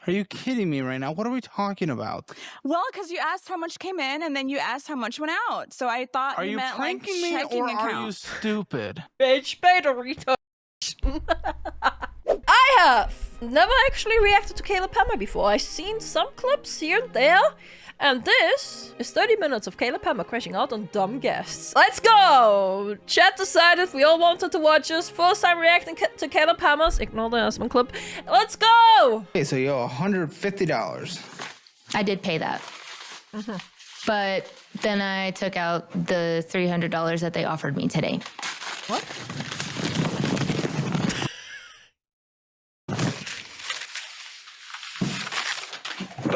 Are you kidding me right now? What are we talking about? Well, because you asked how much came in, and then you asked how much went out. So I thought you meant like pranking me checking or account. are you stupid? Bitch, beta retard. I have never actually reacted to Caleb Hammer before. I've seen some clips here and there. And this is 30 minutes of Caleb Hammer crashing out on dumb guests. Let's go! Chat decided we all wanted to watch this. First time reacting to Caleb Hammers. Ignore the Asman clip. Let's go! Okay, so you owe $150. I did pay that. But then I took out the $300 that they offered me today. What?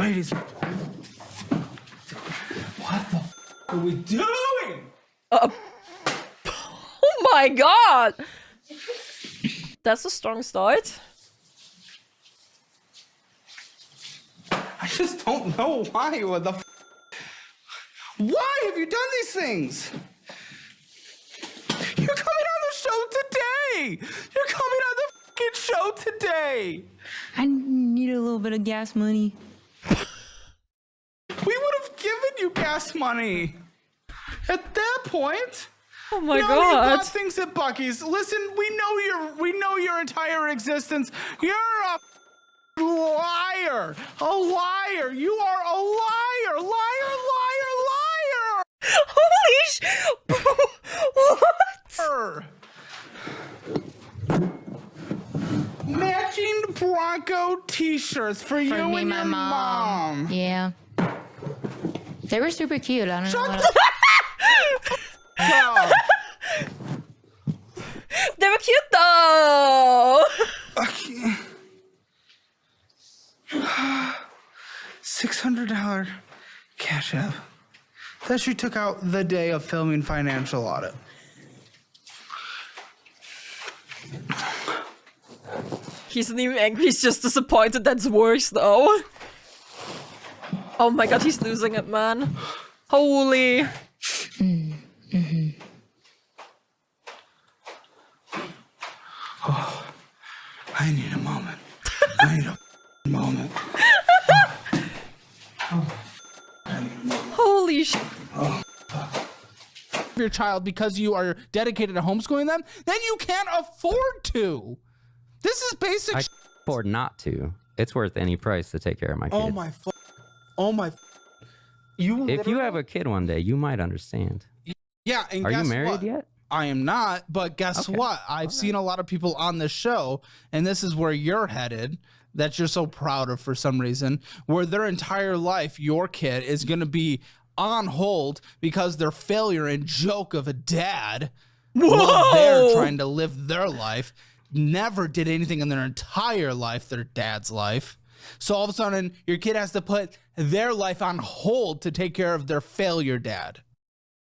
Ladies. What the f are we doing? Oh my god! That's a strong start. I just don't know why. What the f Why have you done these things? You're coming on the show today! You're coming on the fucking show today! I need a little bit of gas money. We would have given you gas money. At that point. Oh my You god. got things at Bucky's. Listen, we know your entire existence. You're a liar. A liar. You are a liar. Liar, liar, liar. Holy sh... What? Matching Bronco t-shirts for you me and my your mom. Yeah. They were super cute. I don't know what God. They were cute though! $600 cash app that she took out the day of filming Financial Audit. He's not even angry, he's just disappointed. That's worse though. Oh my god, he's losing it, man. Holy. Oh, I need a moment. I need a moment. Holy sh... Your child because you are dedicated to homeschooling them, then you can't afford to. This is basic. I can afford not to. It's worth any price to take care of my kid. Oh my. Oh my. You. If you have a kid one day, you might understand. Yeah. And Are you guess married what? yet? I am not, but guess Okay. what? I've seen a lot of people on this show, and this is where you're headed, that you're so proud of for some reason, where their entire life, your kid is going to be on hold because their failure and joke of a dad, while they're trying to live their life, never did anything in their entire life, their dad's life. So all of a sudden, your kid has to put their life on hold to take care of their failure dad.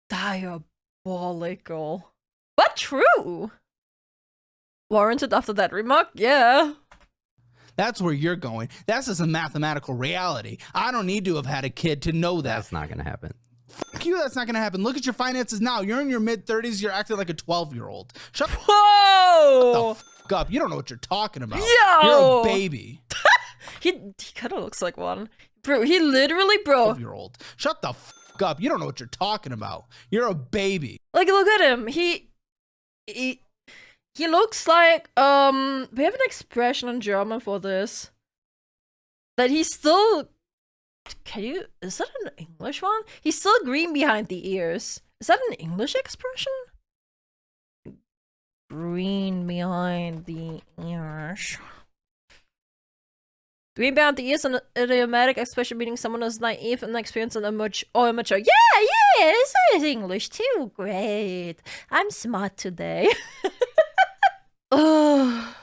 Diabolical. But true. Warranted after that remark, yeah. That's where you're going. That's just a mathematical reality. I don't need to have had a kid to know that. That's not going to happen. Fuck you, that's not going to happen. Look at your finances now. You're in your mid-30s. You're acting like a 12-year-old. Shut Whoa! the fuck up. You don't know what you're talking about. Yo! You're a baby. He kind of looks like one. Bro, he literally, bro. 12-year-old. Shut the fuck up. You don't know what you're talking about. You're a baby. Like, look at him. He looks like, we have an expression in German for this. That he's still, is that an English one? He's still green behind the ears. Is that an English expression? Green behind the ears. Green behind the ears is an idiomatic expression meaning someone is naive and inexperienced and immature. Yeah, this is English too. Great. I'm smart today. Ugh.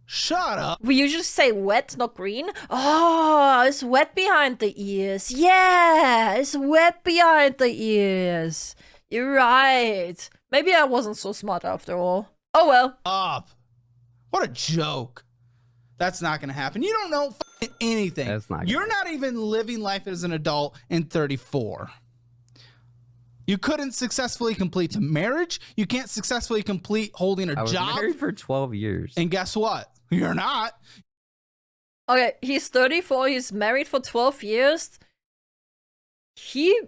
Shut up. We usually say wet, not green. Oh, it's wet behind the ears. Yeah, it's wet behind the ears. You're right. Maybe I wasn't so smart after all. Oh well. Up. What a joke. That's not going to happen. You don't know fucking anything. That's not. You're not even living life as an adult in 34. You couldn't successfully complete a marriage. You can't successfully complete holding a I was job. married for 12 years. And guess what? You're not. Okay, he's 34, he's married for 12 years. He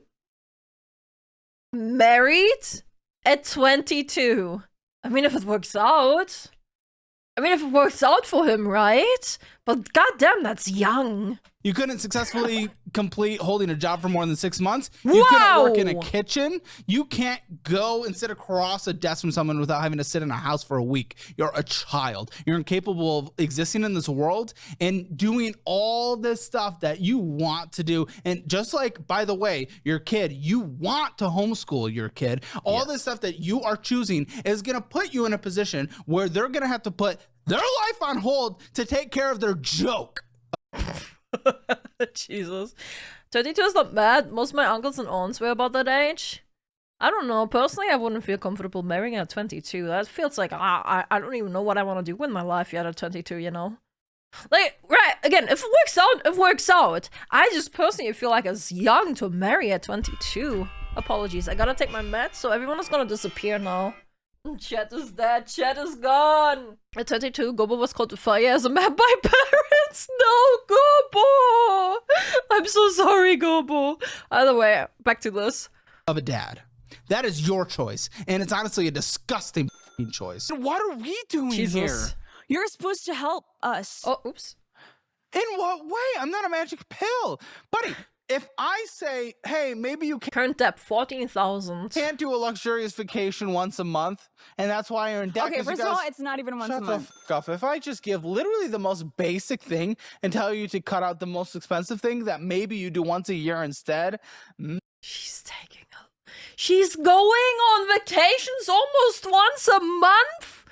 married at 22. I mean, if it works out. I mean, if it works out for him, right? But goddamn, that's young. You couldn't successfully complete holding a job for more than 6 months. You couldn't work in a kitchen. You can't go and sit across a desk from someone without having to sit in a house for a week. You're a child. You're incapable of existing in this world and doing all this stuff that you want to do. And just like, by the way, your kid, you want to homeschool your kid. All this stuff that you are choosing is going to put you in a position where they're going to have to put their life on hold to take care of their joke. Jesus. 22 is not bad. Most of my uncles and aunts were about that age. I don't know. Personally, I wouldn't feel comfortable marrying at 22. That feels like I don't even know what I want to do with my life yet at 22, you know? Like, right, again, if it works out, it works out. I just personally feel like it's young to marry at 22. Apologies, I gotta take my meds, so everyone is gonna disappear now. Chat is dead. Chat is gone. At 22, Gobo was called to fire as a man by parents. No, Gobo. I'm so sorry, Gobo. Either way, back to this. Of a dad. That is your choice. And it's honestly a disgusting choice. What are we doing here? You're supposed to help us. Oh, oops. In what way? I'm not a magic pill. Buddy, if I say, hey, maybe you Current debt, 14,000. can't do a luxurious vacation once a month, and that's why you're in debt. Okay, first of all, it's not even once a Shut the month. f off. If I just give literally the most basic thing and tell you to cut out the most expensive thing that maybe you do once a year instead. She's taking a... She's going on vacations almost once a month?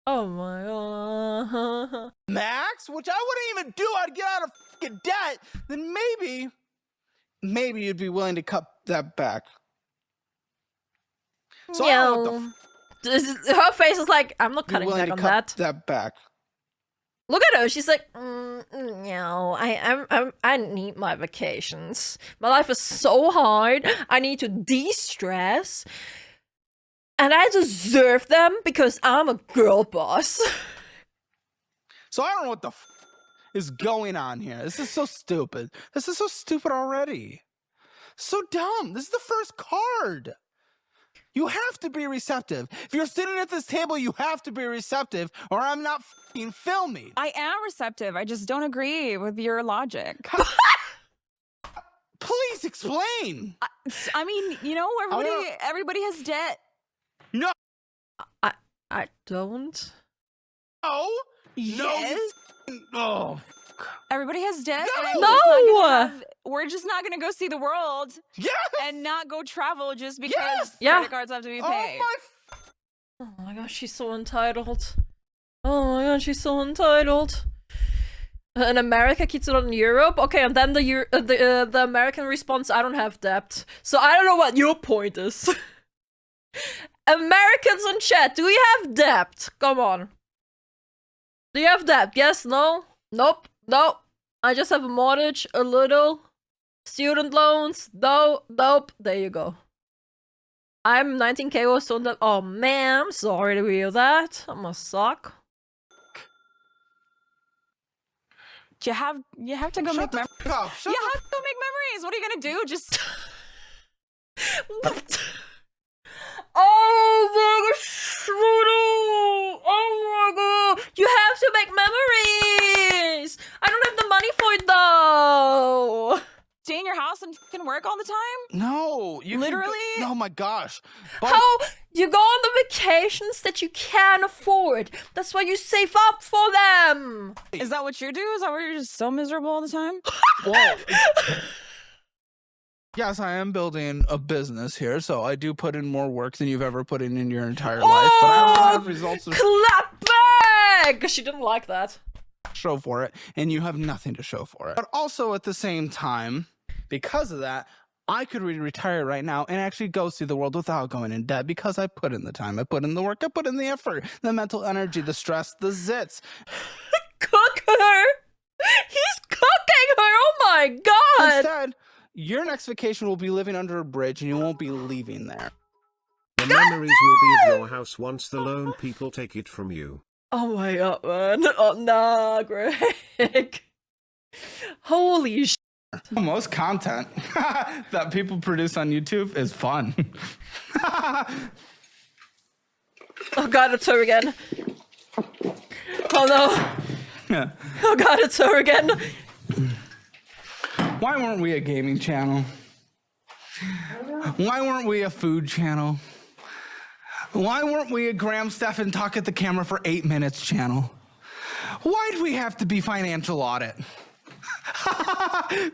Oh my god. Max, which I wouldn't even do, I'd get out of fucking debt, then maybe you'd be willing to cut that back. So I don't know what the Her face is like, I'm not you're cutting willing back to on cut that. back. Look at her. She's like, no, I need my vacations. My life is so hard. I need to de-stress. And I deserve them because I'm a girl boss. So I don't know what the f is going on here. This is so stupid. This is so stupid already. So dumb. This is the first card. You have to be receptive. If you're sitting at this table, you have to be receptive, or I'm not f***ing filming. I am receptive. I just don't agree with your logic. Please explain. I mean, you know, everybody has debt. No. I don't. No. Yes. Oh. Everybody has debt. No! And we're just not gonna go see the world. Yes. And not go travel just because Yes! Yeah. credit cards have to be paid. Oh my gosh, she's so entitled. Oh my god, she's so entitled. In America, Kitsunero in Europe. Okay, and then the American response, I don't have debt. So I don't know what your point is. Americans in chat, do you have debt? Come on. Do you have debt? Yes? No? Nope. No. I just have a mortgage, a little. Student loans. No. Nope. There you go. I'm 19k or so. Oh man, I'm sorry to hear that. That must suck. You have to go make memories. You Shut have to go make memories. What are you gonna do? Just Oh my gosh, oh my god, you have to make memories. I don't have the money for it though. stay in your house and fucking work all the time? No, you Literally? Oh my gosh. But How you go on the vacations that you can afford? That's why you save up for them. Is that what you do? Is that why you're just so miserable all the time? Well, yes, I am building a business here, so I do put in more work than you've ever put in your entire life. But I don't have results to Clap back! She didn't like that. show for it, and you have nothing to show for it. But also at the same time, because of that, I could retire right now and actually go see the world without going in debt because I put in the time, I put in the work, I put in the effort, the mental energy, the stress, the zits. Cook her! He's cooking her! Oh my god! Instead, your next vacation will be living under a bridge and you won't be leaving there. The memories will be at your house once the lone people take it from you. Oh my god, man. Oh, nah, Greg. Holy sh. Most content that people produce on YouTube is fun. Oh god, it's her again. Oh no. Yeah. Oh god, it's her again. Why weren't we a gaming channel? Why weren't we a food channel? Why weren't we a Graham Stephan talk at the camera for 8 minutes channel? Why'd we have to be financial audit?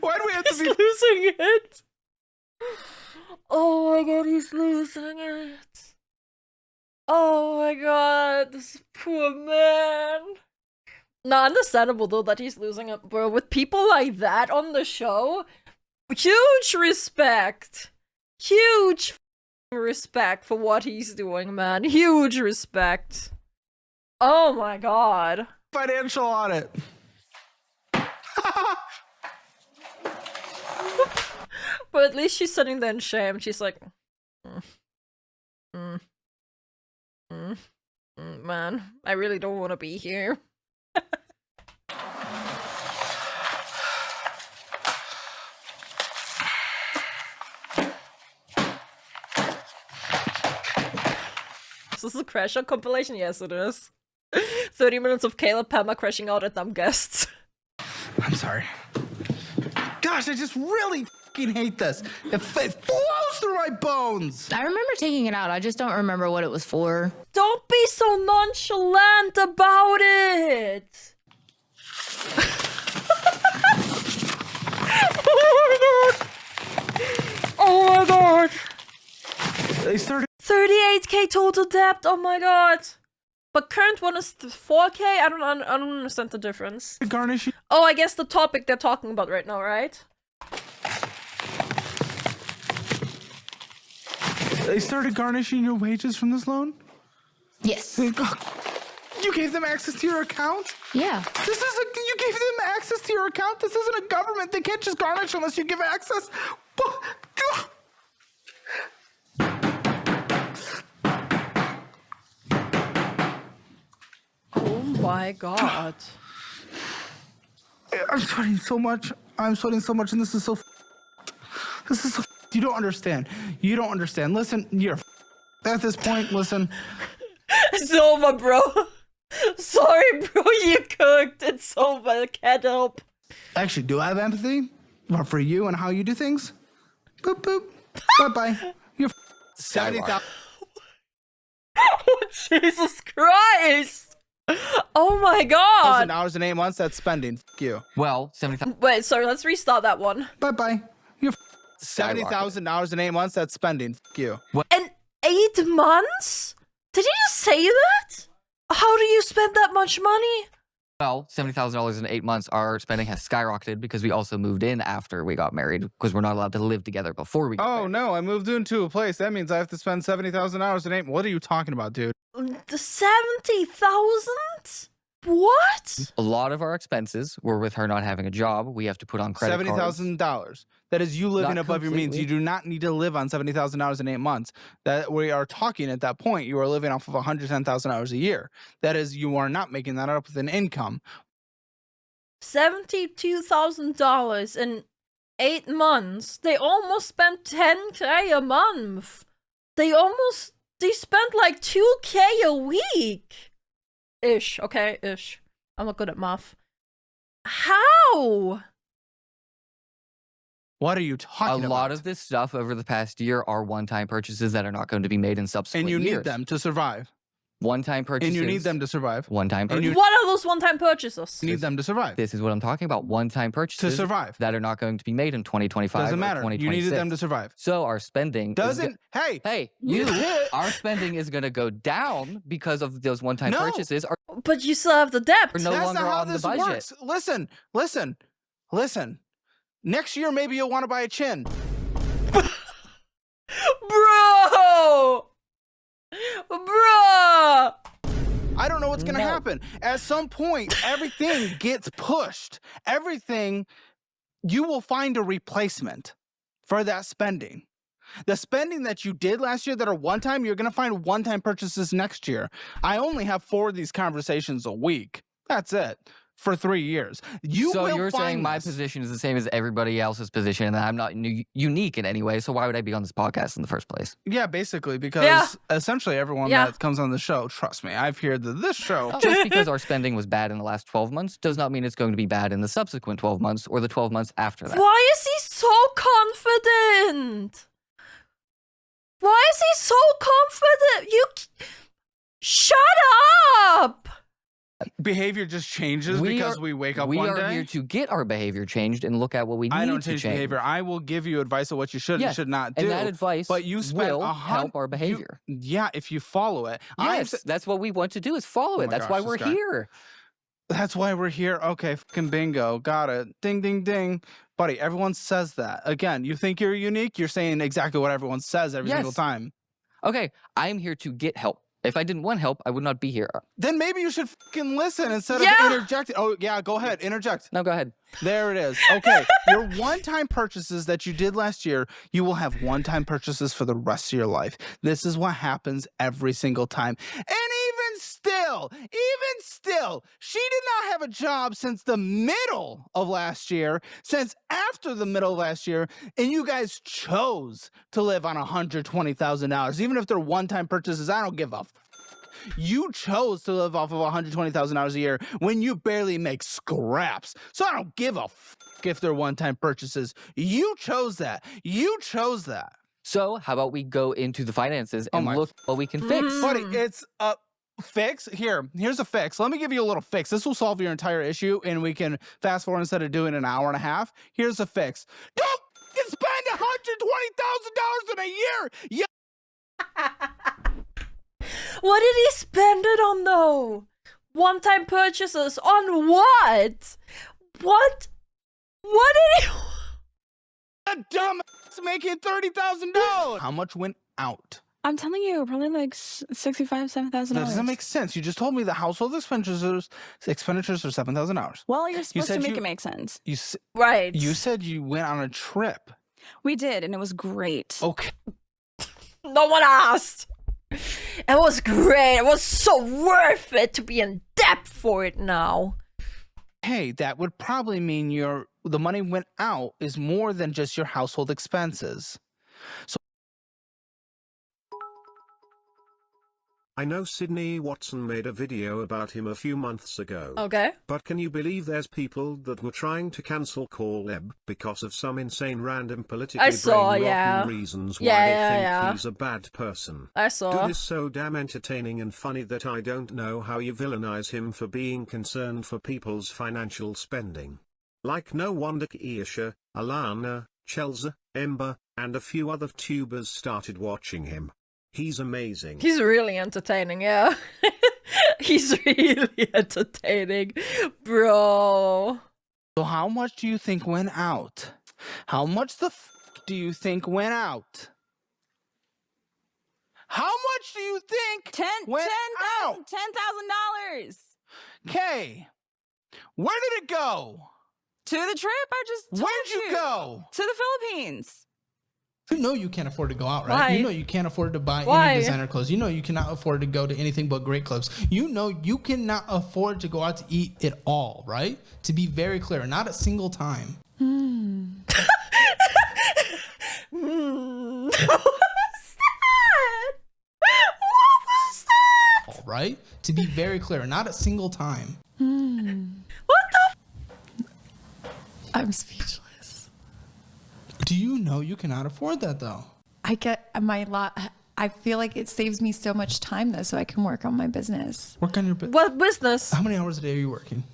Why'd we have to be losing it? Oh my god, he's losing it. Oh my god, this poor man. Nah, understandable though that he's losing it, bro. With people like that on the show, huge respect. Huge respect for what he's doing, man. Huge respect. Oh my god. financial audit? But at least she's sitting there in shame. She's like, man, I really don't want to be here. Is this a crash out compilation? Yes, it is. 30 minutes of Caleb Pema crashing out at dumb guests. I'm sorry. Gosh, I just really fucking hate this. It flows through my bones. I remember taking it out. I just don't remember what it was for. Don't be so nonchalant about it. Oh my god. They started 38k total debt. Oh my god. But current one is 4k. I don't understand the difference. garnishing. Oh, I guess the topic they're talking about right now, right? They started garnishing your wages from this loan? Yes. You gave them access to your account? Yeah. You gave them access to your account? This isn't a government. They can't just garnish unless you give access. Oh my god. I'm sweating so much. I'm sweating so much, and this is so. This is so. You don't understand. You don't understand. Listen, you're at this point. Listen. It's over, bro. Sorry, bro. You cooked. It's over. I can't help. Actually, do I have empathy for you and how you do things? Boop boop. Bye bye. You're 70,000 Oh, Jesus Christ. Oh my god. $1,000 in 8 months. That's spending. F you. Well, 70,000. Wait, sorry. Let's restart that one. Bye bye. You're $70,000 in 8 months. That's spending. F you. In 8 months? Did he just say that? How do you spend that much money? Well, $70,000 in 8 months. Our spending has skyrocketed because we also moved in after we got married because we're not allowed to live together before we got married. Oh no! I moved into a place. That means I have to spend $70,000 in 8. What are you talking about, dude? The 70,000? What? A lot of our expenses were with her not having a job. We have to put on credit cards. $70,000. That is you living Not above your means. You completely. do not need to live on $70,000 in 8 months. That we are talking at that point. You are living off of $110,000 a year. That is, you are not making that up with an income. $72,000 in 8 months. They almost spent 10k a month. They spent like 2k a week. Ish, okay, ish. I'm not good at math. How? What are you talking A about? lot of this stuff over the past year are one-time purchases that are not going to be made in subsequent and you years. need them to survive. One-time purchases. And you need them to survive. One-time And purchases. you What are those one-time purchases? need them to survive. This is what I'm talking about. One-time purchases To survive. that are not going to be made in 2025 Doesn't or matter. 2026. You needed them to survive. So our spending Hey, Hey, our spending is going to go down because of those one-time No. purchases. But you still have the debt. We're no that's longer not how on the this budget. works. Listen. Next year, maybe you'll want to buy a chin. Bro! I don't know what's going to happen. At some point, everything gets pushed. Everything, you will find a replacement for that spending. The spending that you did last year that are one time, you're going to find one-time purchases next year. I only have 4 of these conversations a week. That's it. For 3 years. So will you're saying find my this. position is the same as everybody else's position, and that I'm not unique in any way. So why would I be on this podcast in the first place? Yeah, basically, because essentially everyone Yeah. that comes on the show, trust me, I've heard that this show. Just because our spending was bad in the last 12 months does not mean it's going to be bad in the subsequent 12 months or the 12 months after that. Why is he so confident? Why is he so confident? Shut up! Behavior just changes because we wake up we one are day. here to get our behavior changed and look at what we need I don't to change change. behavior. I will give you advice of what you should and Yes, should not do. And that advice but you spent will help our behavior. Yeah, if you follow it. Yes, that's what we want to do is follow Oh it. my That's gosh, why this we're guy. here. That's why we're here. Okay, fucking bingo. Got it. Ding, ding, ding. Buddy, everyone says that. Again, you think you're unique? You're saying exactly what everyone says every single Yes. time. Okay, I'm here to get help. If I didn't want help, I would not be here. Then maybe you should fucking listen instead Yeah. of interjecting. Oh, yeah, go ahead. Interject. No, go ahead. There it is. Okay. Your one-time purchases that you did last year, you will have one-time purchases for the rest of your life. This is what happens every single time. And even still, she did not have a job since the middle of last year, since after the middle of last year, and you guys chose to live on $120,000. Even if they're one-time purchases, I don't give a you chose to live off of $120,000 a year when you barely make scraps. So I don't give a if they're one-time purchases. You chose that. You chose that. So how about we go into the finances Oh and my- look what we can fix? Buddy, it's a fix. Here's a fix. Let me give you a little fix. This will solve your entire issue, and we can fast forward instead of doing an hour and a half. Here's a fix. Don't fucking spend $120,000 in a year. Yeah. What did he spend it on though? One-time purchases on what? What? What did he? A dumbass making $30,000. How much went out? I'm telling you, probably like $65,000, $7,000. That doesn't make sense. You just told me the household expenditures are $7,000. Well, you're supposed to said make you- it make sense. Right. You said you went on a trip. We did, and it was great. Okay. No one asked. It was great. It was so worth it to be in debt for it now. Hey, that would probably mean the money went out is more than just your household expenses. I know Sydney Watson made a video about him a few months ago. Okay. But can you believe there's people that were trying to cancel KoAlan because of some insane random politically saw, brain-rotten yeah. reasons why Yeah, they yeah, think yeah. he's a bad person? I Do saw. this so damn entertaining and funny that I don't know how you villainize him for being concerned for people's financial spending. Like no wonder Keisha, Alana, Chelsea, Ember, and a few other tubers started watching him. He's amazing. He's really entertaining, yeah. He's really entertaining, bro. So how much do you think went out? How much do you think went out? How much do you think went out? $10,000 Okay. Where did it go? to the trip. I just told Where'd you go? to the Philippines. You know you can't afford to go out, right? Why? You know you can't afford to buy Why? any designer clothes. You know you cannot afford to go to anything but great clubs. You know you cannot afford to go out to eat at all, right? To be very clear, not a single time. What was that? What was that? All right? To be very clear, not a single time. What the? I'm speechless. Do you know you cannot afford that though? I get my lot. I feel like it saves me so much time though, so I can work on my business. Work on your business. What business? How many hours a day are you working?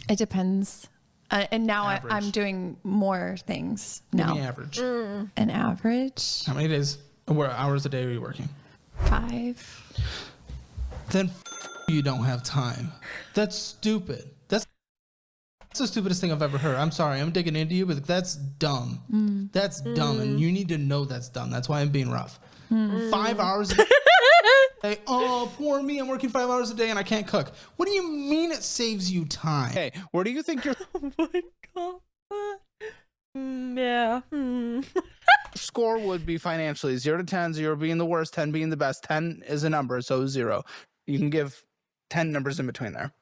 It depends. And now Average. I'm doing more things Give now. me average. An average How many days or hours a day are you working? 5. Then you don't have time. That's stupid. That's the stupidest thing I've ever heard. I'm sorry, I'm digging into you, but that's dumb. That's dumb, and you need to know that's dumb. That's why I'm being rough. 5 hours a day. Oh, poor me. I'm working 5 hours a day and I can't cook. What do you mean it saves you time? Hey, where do you think your Oh my god. Yeah. score would be financially 0 to 10, 0 being the worst, 10 being the best. 10 is a number, so 0. You can give 10 numbers in between there.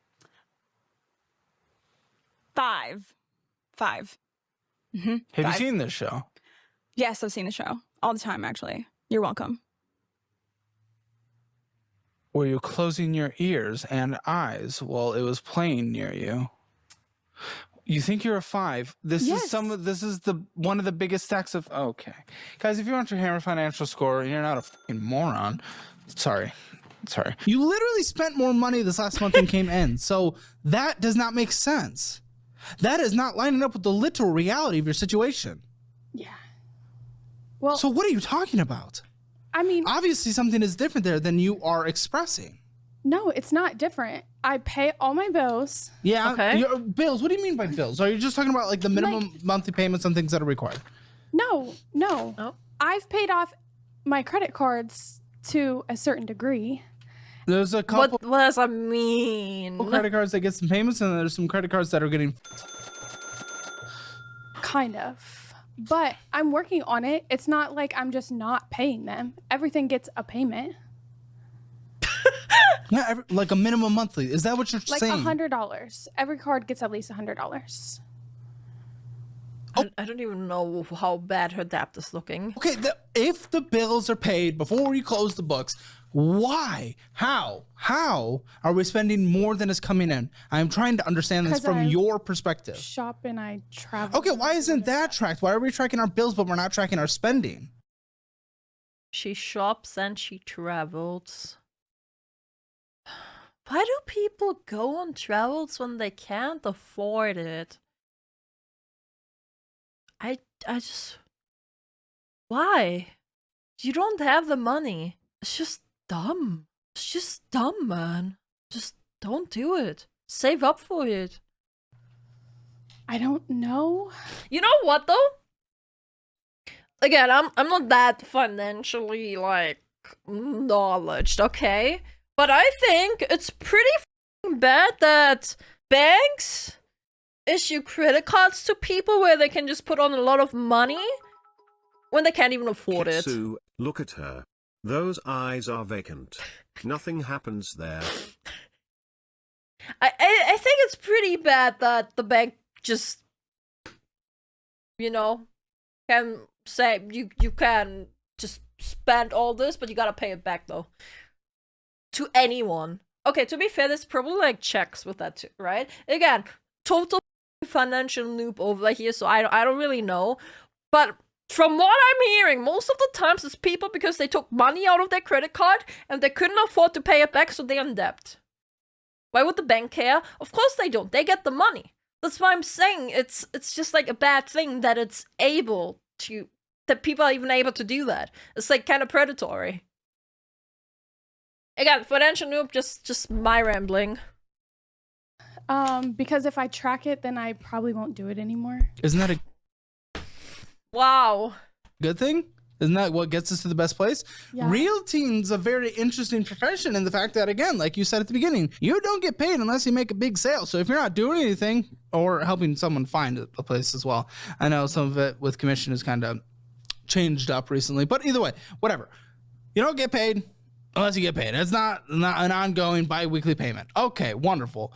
5. 5. Mm-hmm. Have 5. you seen this show? Yes, I've seen the show all the time. Actually, you're welcome. Were you closing your ears and eyes while it was playing near you? You think you're a 5. This Yes. is one of the biggest stacks of guys, if you want your hammer financial score and you're not a fucking moron, sorry. You literally spent more money this last month than came in. So that does not make sense. That is not lining up with the literal reality of your situation. Yeah. Well, So what are you talking about? I mean, Obviously something is different there than you are expressing. no, it's not different. I pay all my bills. Yeah. Okay. Your bills. What do you mean by bills? Are you just talking about like the minimum monthly payments on things that are required? No. Oh. I've paid off my credit cards to a certain degree. There's a couple What does that mean? credit cards that get some payments, and there's some credit cards that are getting. Kind of. But I'm working on it. It's not like I'm just not paying them. Everything gets a payment. Yeah, like a minimum monthly. Is that what you're Like saying? $100. Every card gets at least $100. I don't even know how bad her debt is looking. Okay, if the bills are paid before we close the books, why? How are we spending more than is coming in? I'm trying to understand this 'Cause from I your perspective. Shop and I travel. Okay, why isn't that tracked? Why are we tracking our bills but we're not tracking our spending? She shops and she travels. Why do people go on travels when they can't afford it? I just... Why? You don't have the money. It's just dumb. It's just dumb, man. Just don't do it. Save up for it. I don't know. You know what though? Again, I'm not that financially like knowledged, okay? But I think it's pretty bad that banks issue credit cards to people where they can just put on a lot of money when they can't even afford it. Kitsu, look at her. Those eyes are vacant. Nothing happens there. I think it's pretty bad that the bank just, you know, can say you can just spend all this, but you gotta pay it back though. To anyone. Okay, to be fair, there's probably like checks with that too, right? Again, total financial noob over here, so I don't really know. But from what I'm hearing, most of the times it's people because they took money out of their credit card and they couldn't afford to pay it back, so they're in debt. Why would the bank care? Of course they don't. They get the money. That's why I'm saying it's just like a bad thing that it's able to, that people are even able to do that. It's like kind of predatory. Again, financial noob, just my rambling. Because if I track it, then I probably won't do it anymore. Isn't that a Wow. good thing? Isn't that what gets us to the best place? Yeah. Realting's a very interesting profession in the fact that, again, like you said at the beginning, you don't get paid unless you make a big sale. So if you're not doing anything or helping someone find a place as well, I know some of it with commission is kind of changed up recently, but either way, whatever. You don't get paid unless you get paid. It's not an ongoing bi-weekly payment. Okay, wonderful.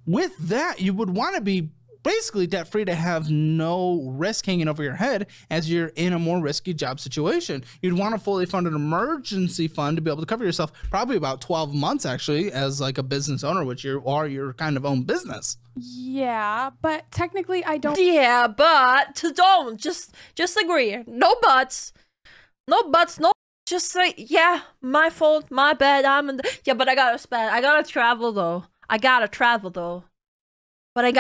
With that, you would want to be basically debt-free to have no risk hanging over your head as you're in a more risky job situation. You'd want a fully funded emergency fund to be able to cover yourself probably about 12 months actually as like a business owner, which you are your kind of own business. Yeah, but technically I don't. Yeah, but don't just agree. No buts. No buts. No. Just say, yeah, my fault, my bad. Yeah, but I gotta spend. I gotta travel though. But I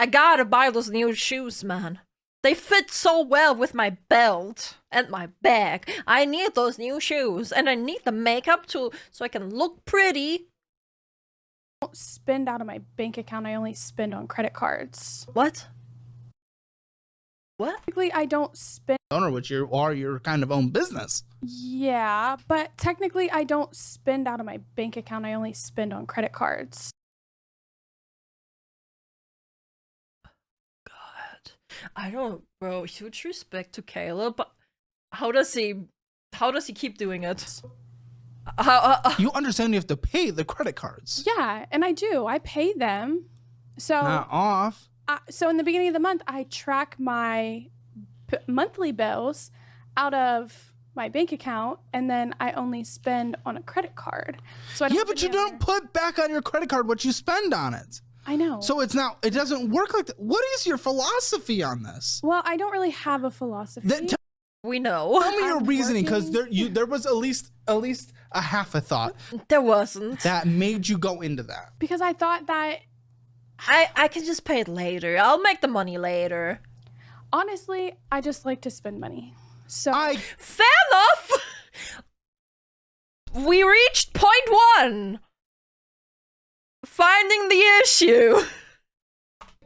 gotta buy those new shoes, man. They fit so well with my belt and my bag. I need those new shoes, and I need the makeup too, so I can look pretty. I don't spend out of my bank account. I only spend on credit cards. What? Technically, I don't spend. Owner, which you are your kind of own business. Yeah, but technically I don't spend out of my bank account. I only spend on credit cards. God. I don't, bro. Huge respect to Caleb. How does he keep doing it? You understand you have to pay the credit cards. Yeah, and I do. I pay them. So Not off. So in the beginning of the month, I track my monthly bills out of my bank account, and then I only spend on a credit card. So But you don't put back on your credit card what you spend on it. I know. So it doesn't work like that. What is your philosophy on this? Well, I don't really have a philosophy. We know. Tell me your reasoning, because there was at least a half a thought. There wasn't. That made you go into that. Because I thought that I can just pay it later. I'll make the money later. honestly, I just like to spend money. So fair enough. We reached point 1. Finding the issue.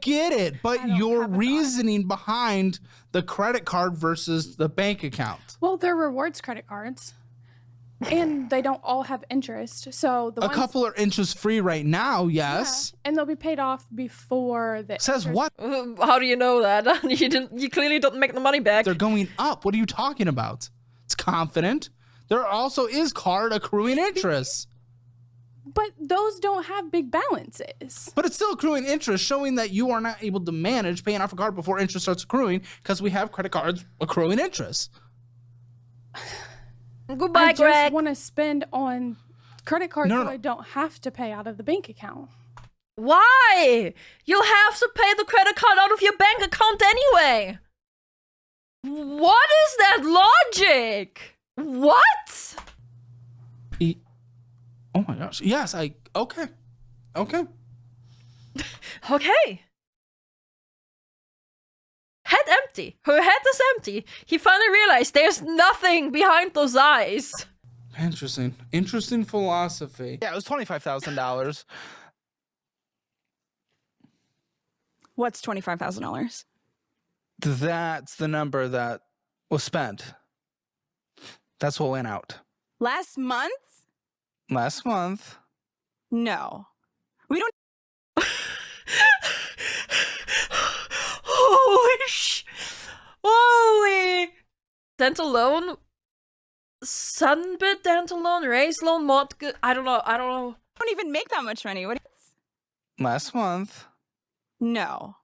Get it, but your reasoning behind the credit card versus the bank account. Well, they're rewards credit cards, and they don't all have interest. So the couple are interest free right now, yes. Yeah, and they'll be paid off before the Says interest. what? How do you know that? You clearly don't make the money back. They're going up. What are you talking about? It's confident. There also is card accruing interest. But those don't have big balances. But it's still accruing interest, showing that you are not able to manage paying off a card before interest starts accruing, because we have credit cards accruing interest. Goodbye, I Greg. just want to spend on credit cards so I don't have to pay out of the bank account. Why? You'll have to pay the credit card out of your bank account anyway. What is that logic? What? Oh my gosh. Yes, okay. Okay. Okay. Head empty. Her head is empty. He finally realized there's nothing behind those eyes. Interesting. Interesting philosophy. Yeah, it was $25,000. What's $25,000? That's the number that was spent. That's what went out. Last month? Last month. No. We don't. Holy. Dental loan? Sunbit dental loan? Raise loan? Mortgage? I don't know. Don't even make that much money. What? Last month. No.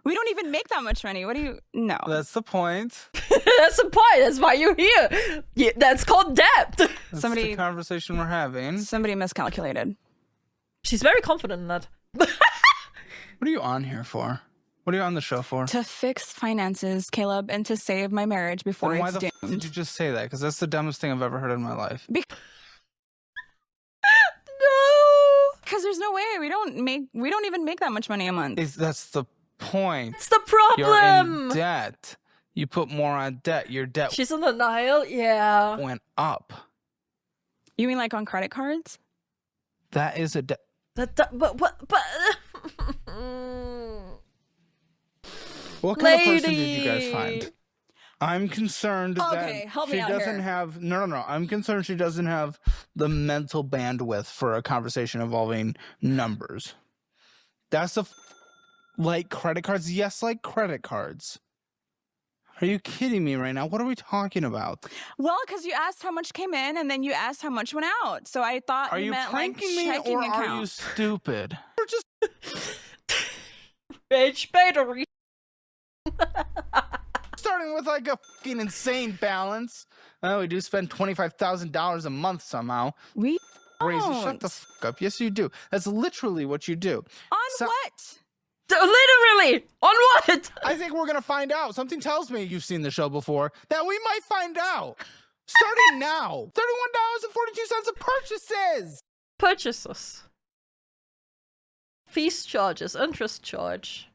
We don't even make that much money. What do you? No. That's the point. That's the point. That's why you're here. Yeah, that's called debt. That's the conversation we're having. Somebody miscalculated. She's very confident in that. What are you on here for? What are you on the show for? To fix finances, Caleb, and to save my marriage before Then why it's the f did you just say that? Because that's the dumbest thing I've ever heard in my life. No. Because there's no way we don't even make that much money a month. That's the point. It's the problem. You're in debt. You put more on debt. Your debt She's in denial. Yeah. went up. You mean like on credit cards? That is a debt. But What kind of person did you guys find? I'm concerned Okay, that help me she out doesn't here. have no. I'm concerned she doesn't have the mental bandwidth for a conversation involving numbers. That's like credit cards. Yes, like credit cards. Are you kidding me right now? What are we talking about? Well, because you asked how much came in and then you asked how much went out. So I thought Are you you meant like pranking me checking or account. are you stupid? You're just bitch, battery. starting with like a fucking insane balance. Oh, we do spend $25,000 a month somehow. We Crazy. don't. Shut the fuck up. Yes, you do. That's literally what you do. On what? Literally! On what? I think we're gonna find out. Something tells me you've seen the show before that we might find out. Starting now. $31.42 of purchases. Purchases. Fees charges, interest charge.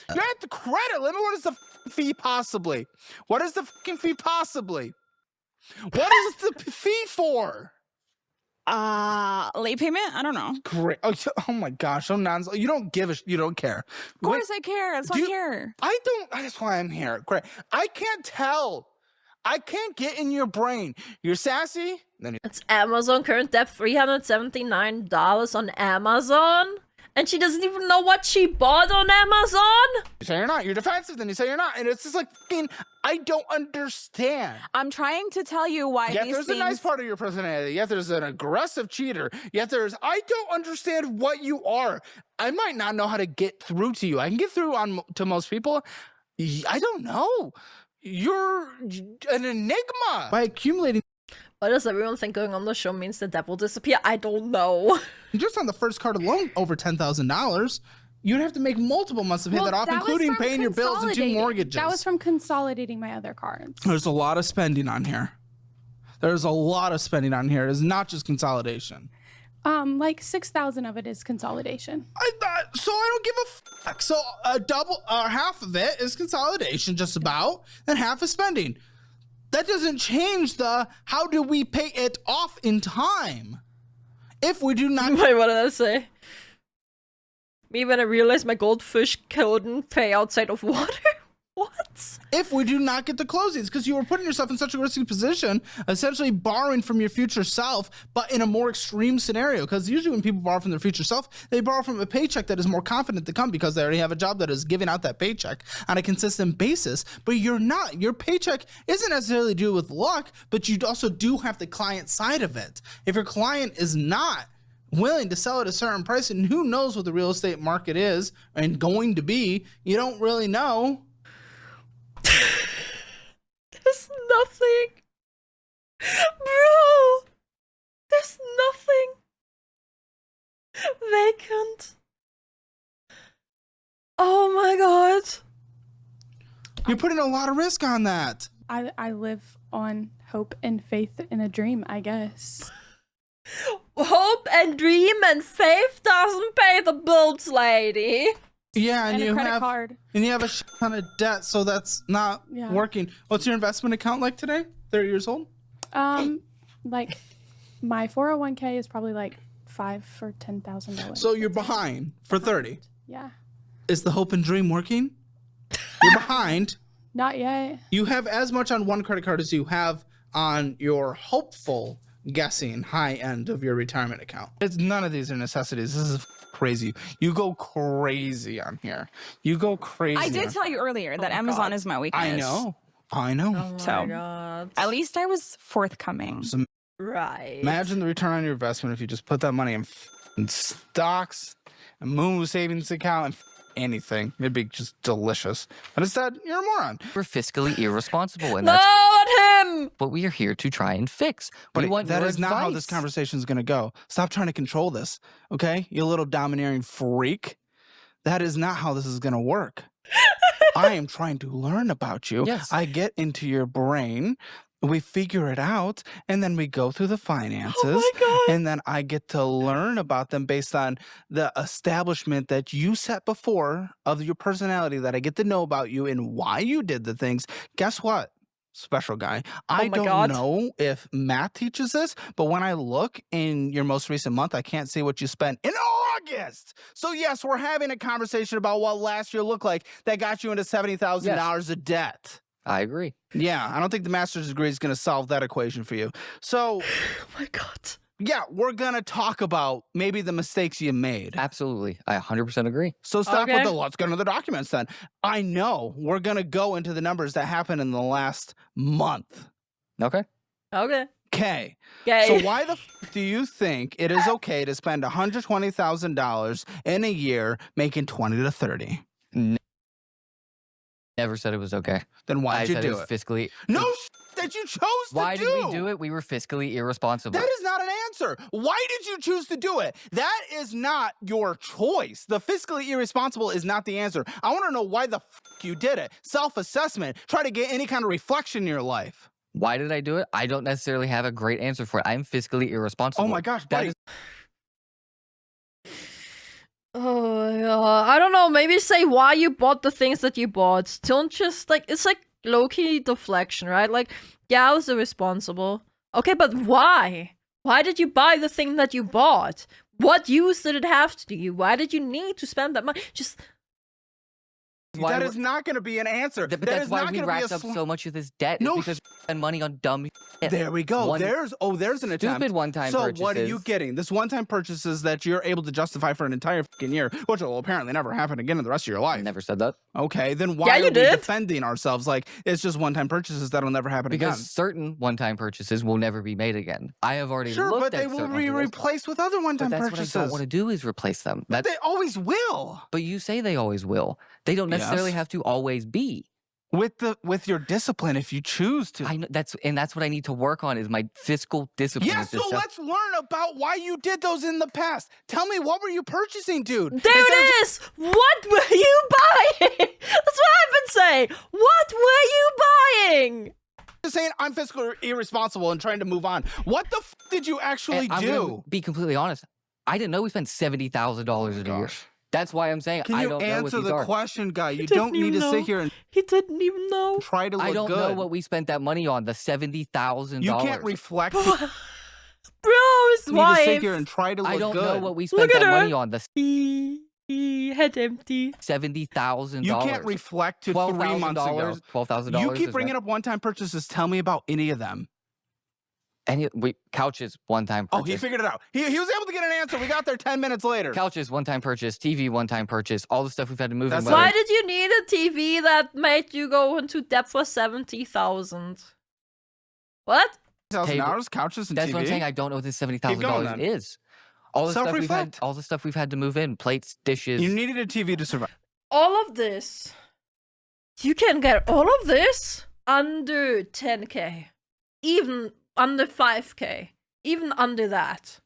You're at the credit limit. What is the fee possibly? What is the fucking fee possibly? What is the fee for? Late payment? I don't know. Great. Oh my gosh. So nonsense. You don't give a you don't care. Of course I care. That's why I'm here. I don't. That's why I'm here. Great. I can't tell. I can't get in your brain. You're sassy. Then It's Amazon current debt $379 on Amazon. And she doesn't even know what she bought on Amazon? You say you're not. You're defensive, then you say you're not. And it's just like, fucking, I don't understand. I'm trying to tell you why Yet these there's things... a nice part of your personality. Yet there's an aggressive cheater. Yet there's, I don't understand what you are. I might not know how to get through to you. I can get through to most people. I don't know. You're an enigma. By accumulating... Why does everyone think going on the show means the devil disappear? I don't know. Just on the first card alone, over $10,000. You'd have to make multiple months to pay that off, including paying your bills and 2 mortgages. That was from consolidating my other cards. There's a lot of spending on here. There's a lot of spending on here. It's not just consolidation. Like 6,000 of it is consolidation. So I don't give a fuck. So half of it is consolidation, just about, and half is spending. That doesn't change the how do we pay it off in time? If we do not... Wait, what did I say? Me when I realized my goldfish couldn't pay outside of water? What? If we do not get the closings, because you were putting yourself in such a risky position, essentially borrowing from your future self, but in a more extreme scenario. Because usually when people borrow from their future self, they borrow from a paycheck that is more confident to come because they already have a job that is giving out that paycheck on a consistent basis. But you're not. Your paycheck isn't necessarily due with luck, but you also do have the client side of it. If your client is not willing to sell at a certain price, and who knows what the real estate market is and going to be, you don't really know. There's nothing. Bro! There's nothing. Vacant. Oh my god. You're putting a lot of risk on that. I live on hope and faith in a dream, I guess. Hope and dream and faith doesn't pay the bills, lady. Yeah, and a you credit have card. and you have a ton of debt, so that's not working. What's your investment account like today? 30 years old? Like my 401k is probably like $5,000 or $10,000. So you're behind for 30. Yeah. Is the hope and dream working? You're behind. Not yet. You have as much on one credit card as you have on your hopeful guessing high end of your retirement account. It's none of these are necessities. This is crazy. You go crazy on here. You go crazy. I did tell you earlier that Amazon is my weakness. I know. I know. Oh my So, god. at least I was forthcoming. So Right. imagine the return on your investment if you just put that money in stocks, a Moo savings account, and anything. It'd be just delicious. But instead, you're a moron. We're fiscally irresponsible, and No, that's not him! what we are here to try and fix. We But want that your is not how this advice. conversation is going to go. Stop trying to control this, okay? You little domineering freak. That is not how this is going to work. I am trying to learn about you. Yes. I get into your brain. We figure it out, and then we go through the finances, Oh my god. and then I get to learn about them based on the establishment that you set before of your personality, that I get to know about you and why you did the things. Guess what? Special guy. I my don't God. know if math teaches this, but when I look in your most recent month, I can't see what you spent in August. So yes, we're having a conversation about what last year looked like that got you into $70,000 of debt. I agree. Yeah, I don't think the master's degree is going to solve that equation for you. So, Oh my god. yeah, we're going to talk about maybe the mistakes you made. Absolutely. I 100% agree. So stop Okay. with let's get into the documents then. I know we're going to go into the numbers that happened in the last month. Okay. Okay. Okay. Okay. So why the f do you think it is okay to spend $120,000 in a year making 20 to 30? Never said it was okay. Then I why'd you said do it was it? fiscally. No that you chose Why to do. did we do it? We were fiscally irresponsible. That is not an answer. Why did you choose to do it? That is not your choice. The fiscally irresponsible is not the answer. I want to know why the f you did it. Self-assessment. Try to get any kind of reflection in your life. Why did I do it? I don't necessarily have a great answer for it. I'm fiscally irresponsible. Oh my gosh, That buddy. is Oh my god. I don't know, maybe say why you bought the things that you bought. Don't just like it's like low-key deflection, right? Like, yeah, I was irresponsible. Okay, but why? Why did you buy the thing that you bought? What use did it have to you? Why did you need to spend that money? Just That is not going to be an answer. But That that's is why not we going to be racked a up so much of this debt. No, is because we spend money on dumb shit. There we go. There's an attempt. Stupid one-time so purchases. what are you getting? This one-time purchases that you're able to justify for an entire fucking year, which will apparently never happen again in the rest of your life. I never said that. Okay, then why are we defending ourselves like it's just one-time purchases that'll never happen again? Because certain one-time purchases will never be made again. I have already Sure, looked but at they will certain be ones. replaced with other one-time But that's purchases. what I don't want to do is replace them. But they always will. But you say they always will. They don't necessarily Yes. have to always be. With your discipline, if you choose to. I know that's what I need to work on is my fiscal discipline. Yeah, so let's learn about why you did those in the past. Tell me, what were you purchasing, dude? There it is! What were you buying? That's what I've been saying. What were you buying? Just saying I'm fiscally irresponsible and trying to move on. What the did you actually I'm do? gonna be completely honest. I didn't know we spent $70,000 a year. That's why I'm saying Can I you don't know what answer these the are. question, guy? You don't need to sit here and He didn't even know. try to look I don't good. know what we spent that money on. The $70,000. You can't reflect. Bro, his You need to sit wife. here and try to look I don't good. know what we spent at that her. money on. The He head empty. $70,000. You can't reflect to 3 months ago. $12,000. You keep bringing up one-time purchases. Tell me about any of them. Couches one-time purchase. Oh, he figured it out. He was able to get an answer. We got there 10 minutes later. Couches one-time purchase. TV one-time purchase. All the stuff we've had to move. That's in. Why did you need a TV that made you go into debt for 70,000? What? $1,000, couches, and That's TV. what I'm saying. I don't know what this Keep going, $70,000 then. is. All the stuff we've had. Self-reflect. All the stuff we've had to move in. Plates, dishes. You needed a TV to survive. All of this. You can get all of this under 10K. Even under 5K. Even under that.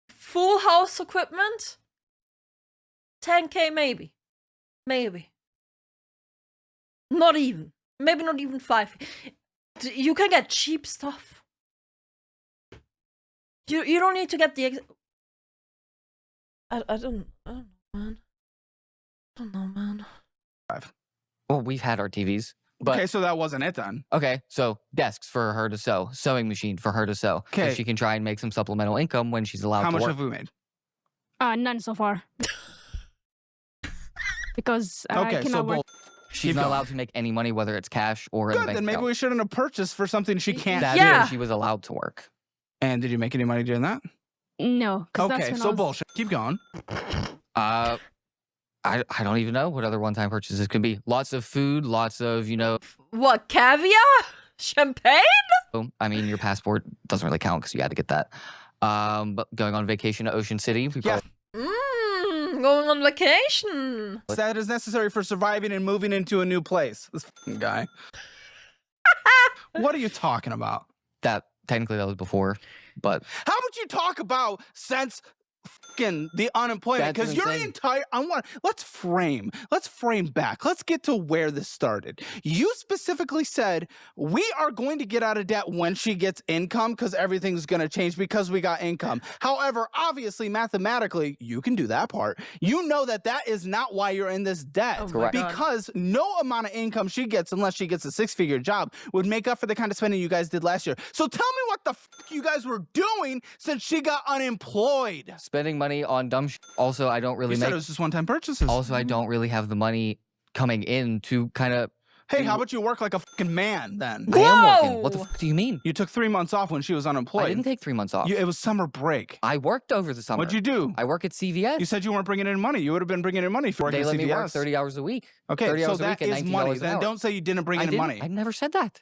Full house equipment? 10K maybe. Maybe. Not even. Maybe not even 5. You can get cheap stuff. You don't need to get the I don't know, man. I don't know, man. Well, we've had our TVs. But, Okay, so that wasn't it then. okay, so desks for her to sew, sewing machine for her to sew. So Okay. she can try and make some supplemental income when she's allowed How to much work. have we made? None so far. Because I Okay, so cannot work. She's Keep not going. allowed to make any money, whether it's cash or in the Good, bank then maybe account. we shouldn't have purchased for something she can't That's do. Yeah. when she was allowed to work. And did you make any money doing that? No. 'Cause that's Okay, when I so was- bullshit. Keep going. I don't even know what other one-time purchases could be. Lots of food, lots of, What, caviar? Champagne? I mean, your passport doesn't really count because you had to get that. But going on vacation to Ocean City, we Yeah. Going on vacation. That is necessary for surviving and moving into a new place. This fucking guy. What are you talking about? that technically that was before, but How would you talk about since fucking the unemployment? That's Because what your I'm saying. entire let's frame back. Let's get to where this started. You specifically said we are going to get out of debt when she gets income because everything's going to change because we got income. However, obviously, mathematically, you can do that part. You know that is not why you're in this debt. Oh my Correct. God. Because no amount of income she gets, unless she gets a 6-figure job, would make up for the kind of spending you guys did last year. So tell me what the you guys were doing since she got unemployed. spending money on dumb shit. Also, I don't really You said make. it was just one-time purchases. Also, I don't really have the money coming in to kind of. Hey, how about you work like a fucking man then? I am working. What the Whoa! fuck do you mean? You took 3 months off when she was unemployed. I didn't take 3 months off. It was summer break. I worked over the summer. What'd you do? I work at CVS. You said you weren't bringing in money. You would have been bringing in money if you worked they at let CVS. me work 30 hours a week. Okay, 30 so hours a that week at is $19 money. an Then hour. don't say you didn't bring I in didn't. money. I never said that.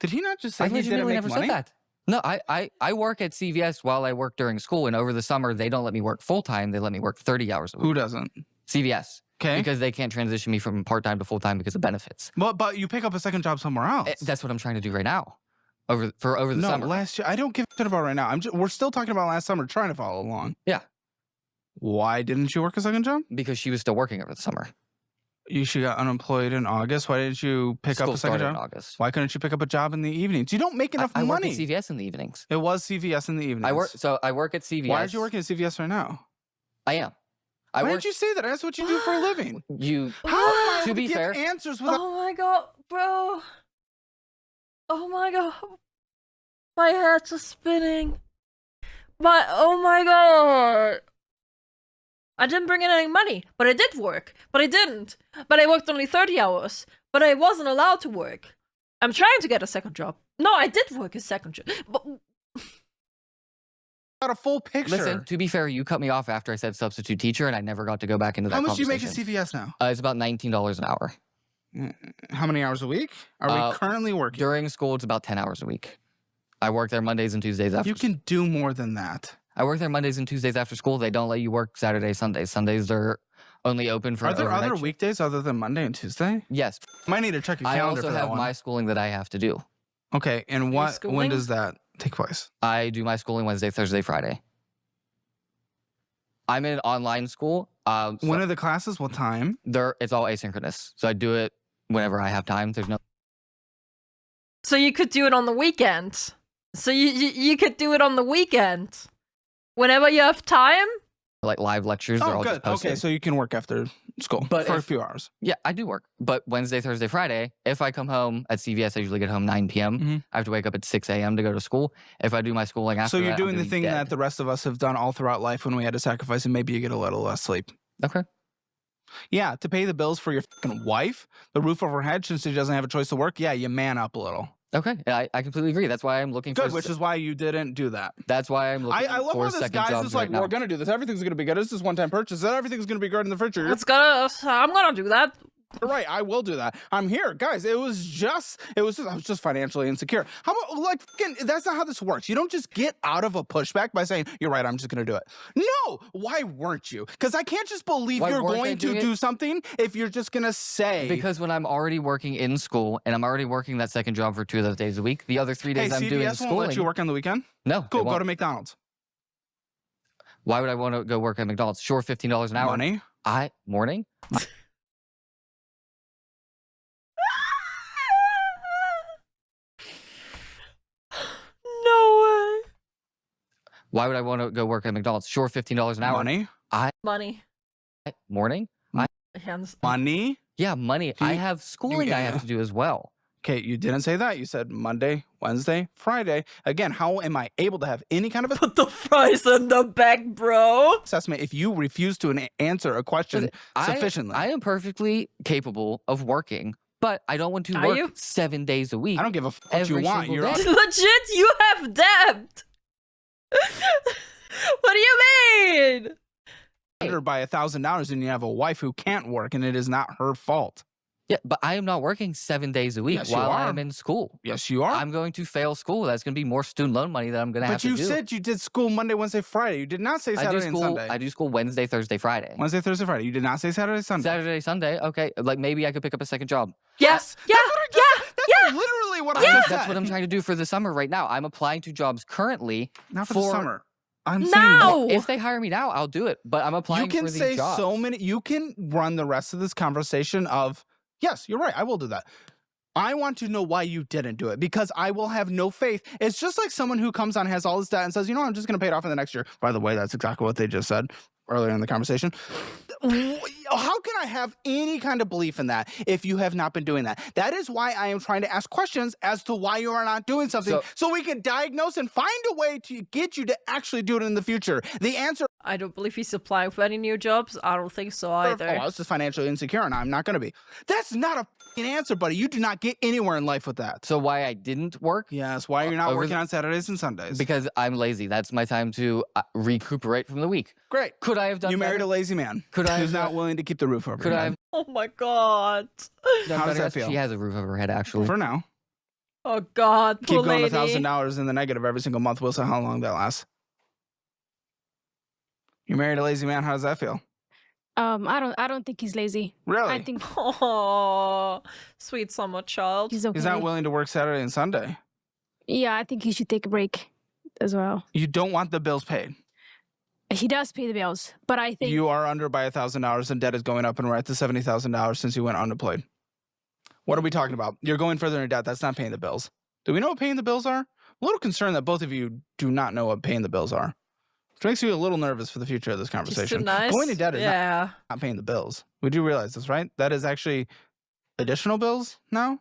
Did he not just say I he didn't legitimately make never money? said that. No, I work at CVS while I work during school, and over the summer they don't let me work full time. They let me work 30 hours a week. Who doesn't? CVS. Okay. Because they can't transition me from part time to full time because of benefits. But you pick up a second job somewhere else. That's what I'm trying to do right now. Over the no, summer. last year. I don't give a shit about right now. We're still talking about last summer, trying to follow along. Yeah. Why didn't you work a second job? Because she was still working over the summer. She got unemployed in August. Why didn't you pick up School a second started job? in August. Why couldn't you pick up a job in the evenings? You don't make enough I work money. at CVS in the evenings. It was CVS in the evenings. I work at CVS. Why are you working at CVS right now? I am. Why didn't you say that? That's what you do for a living. How am I To able be to fair- give answers without? Oh my god, bro. Oh my god. My head's just spinning. Oh my god. I didn't bring in any money, but I did work. But I didn't. But I worked only 30 hours. But I wasn't allowed to work. I'm trying to get a second job. No, I did work a second job. But Got a full picture. Listen, to be fair, you cut me off after I said substitute teacher, and I never got to go back into that How much do you make at conversation. CVS now? It's about $19 an hour. How many hours a week are we currently working? During school, it's about 10 hours a week. I work there Mondays and Tuesdays after. You can do more than that. I work there Mondays and Tuesdays after school. They don't let you work Saturdays, Sundays. Sundays are only open for. Are there overnight other weekdays other than Monday and Tuesday? Yes. Might need to check your I calendar also for that have one. my schooling that I have to do. Okay, and when schooling? does that take place? I do my schooling Wednesday, Thursday, Friday. I'm in online school. When are the classes? What time? It's all asynchronous, so I do it whenever I have time. There's no. so you could do it on the weekend. So you could do it on the weekend. Whenever you have time. Like live lectures. They're Oh, all good. just posted. Okay, so you can work after school But for a if- few hours. Yeah, I do work. But Wednesday, Thursday, Friday, if I come home at CVS, I usually get home 9 p.m. Mhm. I have to wake up at 6 a.m. to go to school. If I do my schooling after So you're that, doing I'm the thing dead. that the rest of us have done all throughout life when we had to sacrifice, and maybe you get a little less sleep. Okay. Yeah, to pay the bills for your fucking wife, the roof over her head, since she doesn't have a choice to work. Yeah, you man up a little. Okay. I completely agree. That's why I'm looking Good, for. which is why you didn't do that. That's why I'm looking I love for how this second guy's jobs just like, right now. we're gonna do this. Everything's gonna be good. This is one-time purchase. Everything's gonna be good in the future. I'm gonna do that. You're right. I will do that. I'm here, guys. I was just financially insecure. How about like that's not how this works. You don't just get out of a pushback by saying, you're right, I'm just gonna do it. No, why weren't you? Because I can't just believe Why you're weren't I going to doing it? do something if you're just gonna say. Because when I'm already working in school and I'm already working that second job for 2 of those days a week, the other 3 days hey, I'm CVS doing won't schooling. let you work on the weekend? No. they Cool, go won't. to McDonald's. Why would I want to go work at McDonald's? Sure, $15 an hour. Money? Morning? No way. Why would I want to go work at McDonald's? Sure, $15 an hour. Money? Money. Morning? Hands. Money? Yeah, money. I have schooling I have to do as well. Okay, you didn't say that. You said Monday, Wednesday, Friday. Again, how am I able to have any kind of Put the fries in the bag, bro. assessment if you refuse to answer a question sufficiently? I am perfectly capable of working, but I don't want to Are work you? 7 days a week. I don't give a fuck what you Every want. single You're day. Legit, you have debt. What do you mean? under by $1,000 and you have a wife who can't work and it is not her fault. Yeah, but I am not working 7 days a week Yes, you while are. I'm in school. Yes, you are. I'm going to fail school. That's going to be more student loan money that I'm going to have But to you do. said you did school Monday, Wednesday, Friday. You did not say Saturday and Sunday. I do school Wednesday, Thursday, Friday. Wednesday, Thursday, Friday. You did not say Saturday, Sunday. Saturday, Sunday. Okay, like maybe I could pick up a second job. Yes. Yeah. That's literally what I just said. That's what I'm trying to do for the summer right now. I'm applying to jobs currently. Not for the summer. I'm Now. saying If they hire me now, I'll do it. But I'm applying you can for these say jobs. so many. You can run the rest of this conversation of, yes, you're right. I will do that. I want to know why you didn't do it because I will have no faith. It's just like someone who comes on, has all this debt and says, you know, I'm just going to pay it off in the next year. By the way, that's exactly what they just said earlier in the conversation. How can I have any kind of belief in that if you have not been doing that? That is why I am trying to ask questions as to why you are not doing something so we can diagnose and find a way to get you to actually do it in the future. The answer... I don't believe he's applying for any new jobs. I don't think so either. Oh, I was just financially insecure and I'm not going to be. That's not a f***ing answer, buddy. You do not get anywhere in life with that. So why I didn't work? Yes, why you're not over working on Saturdays and Sundays. Because I'm lazy. That's my time to recuperate from the week. Great. Could I have done You married better? a lazy man Could I who's have- not willing to keep the roof over Could your I head. have Oh my god. done How does better? that feel? She has a roof over her head, actually. For now. Oh god, poor Keep going lady. $1,000 in the negative every single month. We'll see how long that lasts. You married a lazy man. How does that feel? I don't think he's lazy. Really? I think Oh, sweet summer child. he's okay. He's not willing to work Saturday and Sunday. Yeah, I think he should take a break as well. You don't want the bills paid. He does pay the bills, but I think You are under by $1,000 and debt is going up and we're at the $70,000 since you went unemployed. What are we talking about? You're going further in debt. That's not paying the bills. Do we know what paying the bills are? I'm a little concerned that both of you do not know what paying the bills are. Which makes you a little nervous for the future of this Just too conversation. nice. Going in debt is yeah. not paying the bills. We do realize this, right? That is actually additional bills now?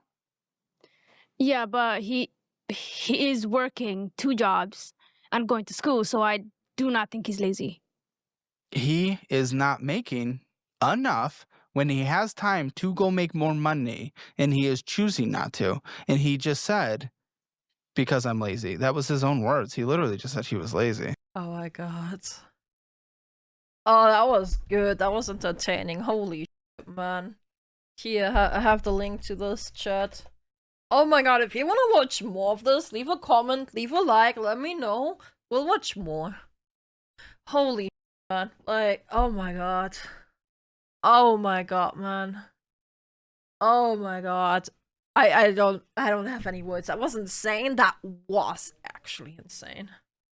yeah, but he is working 2 jobs and going to school, so I do not think he's lazy. he is not making enough when he has time to go make more money, and he is choosing not to. And he just said, because I'm lazy. That was his own words. He literally just said he was lazy. Oh my god. Oh, that was good. That was entertaining. Holy shit, man. Here, I have the link to this chat. Oh my god, if you want to watch more of this, leave a comment, leave a like, let me know. We'll watch more. Holy shit, man. Like, oh my god. Oh my god, man. Oh my god. I don't have any words. That was insane. That was actually insane.